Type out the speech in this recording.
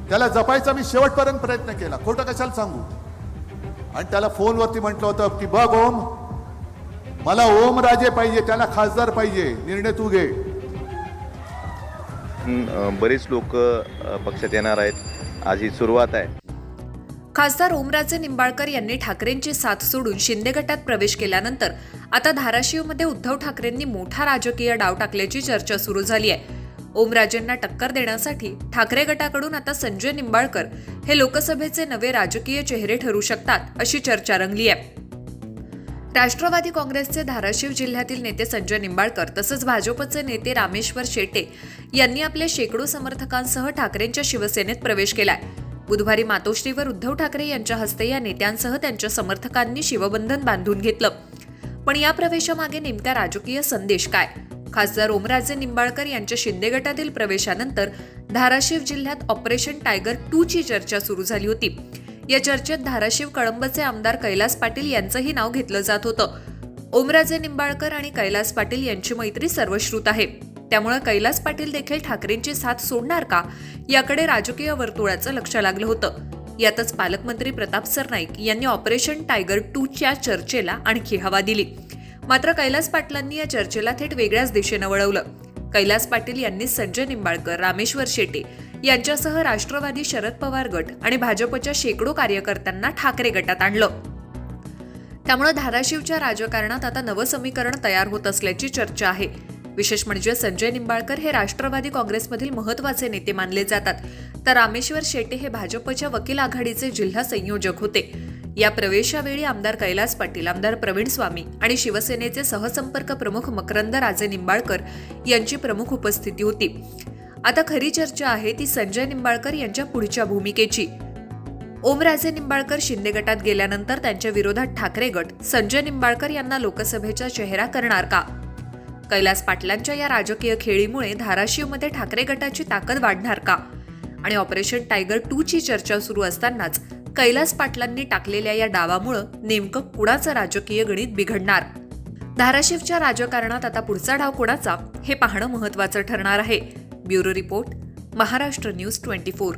त्याला जपायचा मी शेवटपर्यंत प्रयत्न केला, खोटं कशाला सांगू. आणि त्याला फोनवरती म्हटलं होतं की बघ ओम, मला ओमराजे पाहिजे, त्याला खासदार पाहिजे, निर्णय तू घे. बरेच लोक पक्षात येणार आहेत, आज ही सुरुवात आहे. खासदार ओमराजे निंबाळकर यांनी ठाकरेंची साथ सोडून शिंदे गटात प्रवेश केल्यानंतर आता धाराशिवमध्ये उद्धव ठाकरेंनी मोठा राजकीय डाव टाकल्याची चर्चा सुरू झाली आहे. ओमराजेंना टक्कर देण्यासाठी ठाकरे गटाकडून आता संजय निंबाळकर हे लोकसभेचे नवे राजकीय चेहरे ठरू शकतात अशी चर्चा रंगली आहे. राष्ट्रवादी काँग्रेसचे धाराशिव जिल्ह्यातील नेते संजय निंबाळकर तसंच भाजपचे नेते रामेश्वर शेटे यांनी आपल्या शेकडो समर्थकांसह ठाकरेंच्या शिवसेनेत प्रवेश केलाय. बुधवारी मातोश्रीवर उद्धव ठाकरे यांच्या हस्ते या नेत्यांसह त्यांच्या समर्थकांनी शिवबंधन बांधून घेतलं. पण या प्रवेशामागे नेमका राजकीय संदेश काय? खासदार ओमराजे निंबाळकर यांच्या शिंदे गटातील प्रवेशानंतर धाराशिव जिल्ह्यात ऑपरेशन टायगर 2 ची चर्चा सुरू झाली होती. या चर्चेत धाराशिव कळंबचे आमदार कैलास पाटील यांचंही नाव घेतलं जात होतं. ओमराजे निंबाळकर आणि कैलास पाटील यांची मैत्री सर्वश्रुत आहे. त्यामुळे कैलास पाटील देखील ठाकरेंची साथ सोडणार का, याकडे राजकीय वर्तुळाचं लक्ष लागलं होतं. यातच पालकमंत्री प्रताप सरनाईक यांनी ऑपरेशन टायगर 2 च्या चर्चेला आणखी हवा दिली. मात्र कैलास पाटलांनी या चर्चेला थेट वेगळ्याच दिशेनं वळवलं. कैलास पाटील यांनी संजय निंबाळकर, रामेश्वर शेटे यांच्यासह राष्ट्रवादी, शरद पवार गट आणि भाजपच्या शेकडो कार्यकर्त्यांना ठाकरे गटात आणलं. त्यामुळे धाराशिवच्या राजकारणात आता नवं समीकरण तयार होत असल्याची चर्चा आहे. विशेष म्हणजे संजय निंबाळकर हे राष्ट्रवादी काँग्रेसमधील महत्त्वाचे नेते मानले जातात, तर रामेश्वर शेटे हे भाजपच्या वकील आघाडीचे जिल्हा संयोजक होते. या प्रवेशावेळी आमदार कैलास पाटील, आमदार प्रवीण स्वामी आणि शिवसेनेचे सहसंपर्क प्रमुख मकरंद राजे निंबाळकर यांची प्रमुख उपस्थिती होती. आता खरी चर्चा आहे ती संजय निंबाळकर यांच्या पुढच्या भूमिकेची. ओमराजे निंबाळकर शिंदे गटात गेल्यानंतर त्यांच्या विरोधात ठाकरे गट संजय निंबाळकर यांना लोकसभेचा चेहरा करणार का? कैलास पाटलांच्या या राजकीय खेळीमुळे धाराशिवमध्ये ठाकरे गटाची ताकद वाढणार का? आणि ऑपरेशन टायगर 2 ची चर्चा सुरू असतानाच कैलास पाटलांनी टाकलेल्या या डावामुळे नेमकं कुणाचं राजकीय गणित बिघडणार? धाराशिवच्या राजकारणात आता पुढचा डाव कुणाचा हे पाहणं महत्त्वाचं ठरणार आहे. Bureau report, Maharashtra news 24.